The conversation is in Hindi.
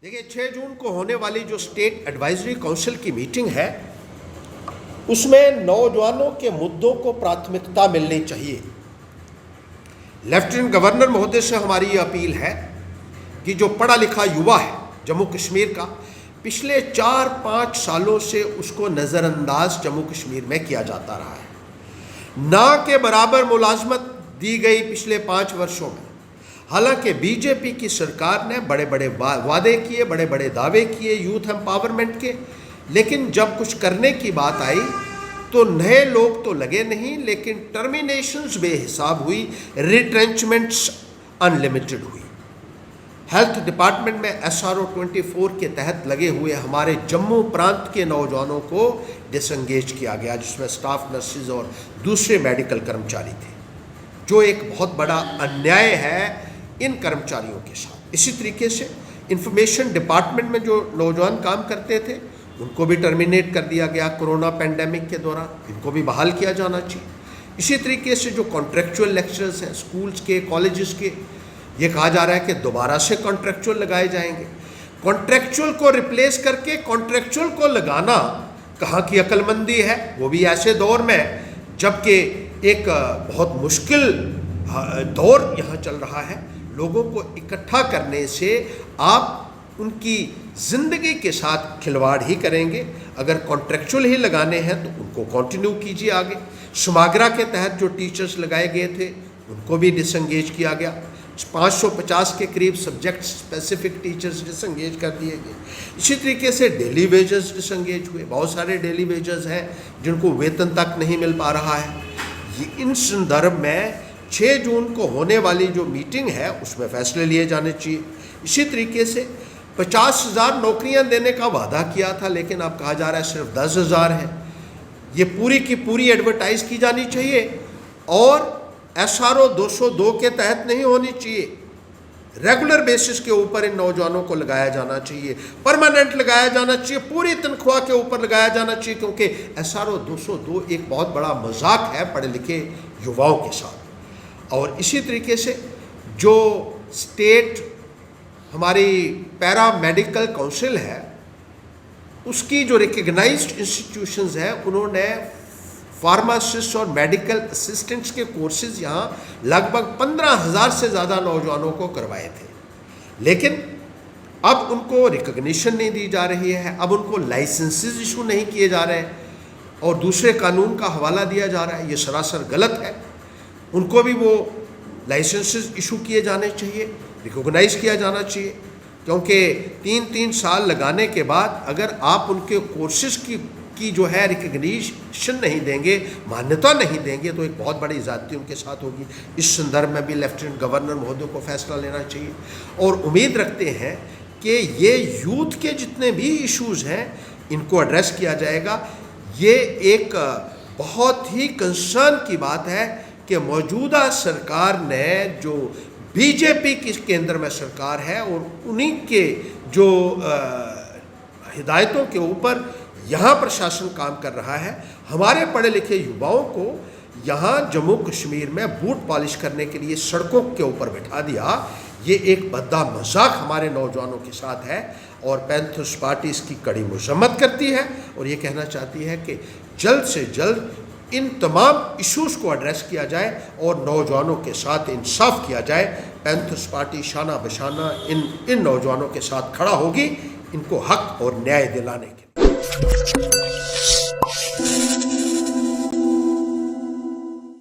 देखिए 6 जून को होने वाली जो स्टेट एडवाइजरी काउंसिल की मीटिंग है उसमें नौजवानों के मुद्दों को प्राथमिकता मिलनी चाहिए। लेफ्टिनेंट गवर्नर महोदय से हमारी ये अपील है कि जो पढ़ा लिखा युवा है जम्मू कश्मीर का, पिछले 4-5 सालों से उसको नज़रअंदाज जम्मू कश्मीर में किया जाता रहा है। ना के बराबर मुलाजमत दी गई पिछले 5 वर्षों में। हालांकि बीजेपी की सरकार ने बड़े बड़े वादे किए, बड़े बड़े दावे किए यूथ एम्पावरमेंट के, लेकिन जब कुछ करने की बात आई तो नए लोग तो लगे नहीं, लेकिन टर्मिनेशंस बेहिसाब हुई, रिट्रेंचमेंट्स अनलिमिटेड हुई। हेल्थ डिपार्टमेंट में SRO 24 के तहत लगे हुए हमारे जम्मू प्रांत के नौजवानों को डिसंगेज किया गया, जिसमें स्टाफ नर्सेज और दूसरे मेडिकल कर्मचारी थे, जो एक बहुत बड़ा अन्याय है इन कर्मचारियों के साथ। इसी तरीके से इंफॉर्मेशन डिपार्टमेंट में जो नौजवान काम करते थे उनको भी टर्मिनेट कर दिया गया कोरोना पैंडेमिक के दौरान, इनको भी बहाल किया जाना चाहिए। इसी तरीके से जो कॉन्ट्रेक्चुअल लेक्चरर्स हैं स्कूल्स के, कॉलेजेस के, ये कहा जा रहा है कि दोबारा से कॉन्ट्रेक्चुअल लगाए जाएंगे। कॉन्ट्रेक्चुअल को रिप्लेस करके कॉन्ट्रेक्चुअल को लगाना कहाँ की अक्लमंदी है, वो भी ऐसे दौर में जबकि एक बहुत मुश्किल दौर यहाँ चल रहा है। लोगों को इकट्ठा करने से आप उनकी ज़िंदगी के साथ खिलवाड़ ही करेंगे। अगर कॉन्ट्रेक्चुअल ही लगाने हैं तो उनको कंटिन्यू कीजिए आगे। समाग्रा के तहत जो टीचर्स लगाए गए थे उनको भी डिसंगेज किया गया। 550 के करीब सब्जेक्ट स्पेसिफिक टीचर्स डिसंगेज कर दिए गए। इसी तरीके से डेली वेजेस डिसंगेज हुए। बहुत सारे डेली वेजेस हैं जिनको वेतन तक नहीं मिल पा रहा है। ये इन संदर्भ में 6 जून को होने वाली जो मीटिंग है उसमें फैसले लिए जाने चाहिए। इसी तरीके से 50,000 नौकरियां देने का वादा किया था, लेकिन अब कहा जा रहा है सिर्फ 10,000 है। ये पूरी की पूरी एडवर्टाइज की जानी चाहिए और SRO 202 के तहत नहीं होनी चाहिए। रेगुलर बेसिस के ऊपर इन नौजवानों को लगाया जाना चाहिए, परमानेंट लगाया जाना चाहिए, पूरी तनख्वाह के ऊपर लगाया जाना चाहिए, क्योंकि SRO 202 एक बहुत बड़ा मजाक है पढ़े लिखे युवाओं के साथ। और इसी तरीके से जो स्टेट हमारी पैरा मेडिकल काउंसिल है उसकी जो रिकग्नाइज्ड इंस्टीट्यूशंस हैं उन्होंने फार्मासिस्ट और मेडिकल असिस्टेंट्स के कोर्सेज यहाँ लगभग 15,000 से ज़्यादा नौजवानों को करवाए थे, लेकिन अब उनको रिकग्निशन नहीं दी जा रही है, अब उनको लाइसेंसेस इशू नहीं किए जा रहे हैं और दूसरे कानून का हवाला दिया जा रहा है। ये सरासर गलत है। उनको भी वो लाइसेंसेस इशू किए जाने चाहिए, रिकॉग्नाइज किया जाना चाहिए, क्योंकि 3-3 साल लगाने के बाद अगर आप उनके कोर्सेज की जो है रिकग्निशन नहीं देंगे, मान्यता नहीं देंगे, तो एक बहुत बड़ी ज़्यादती उनके साथ होगी। इस संदर्भ में भी लेफ्टिनेंट गवर्नर महोदय को फैसला लेना चाहिए और उम्मीद रखते हैं कि ये यूथ के जितने भी इश्यूज़ हैं इनको एड्रेस किया जाएगा। ये एक बहुत ही कंसर्न की बात है कि मौजूदा सरकार ने जो बीजेपी की केंद्र में सरकार है और उन्हीं के जो हिदायतों के ऊपर यहाँ प्रशासन काम कर रहा है, हमारे पढ़े लिखे युवाओं को यहाँ जम्मू कश्मीर में बूट पॉलिश करने के लिए सड़कों के ऊपर बिठा दिया। ये एक बद्दा मजाक हमारे नौजवानों के साथ है और पैंथर्स पार्टी इसकी कड़ी मजम्मत करती है और ये कहना चाहती है कि जल्द से जल्द इन तमाम इश्यूज़ को एड्रेस किया जाए और नौजवानों के साथ इंसाफ किया जाए। पैंथर्स पार्टी शाना बशाना इन नौजवानों के साथ खड़ा होगी, इनको हक और न्याय दिलाने के लिए।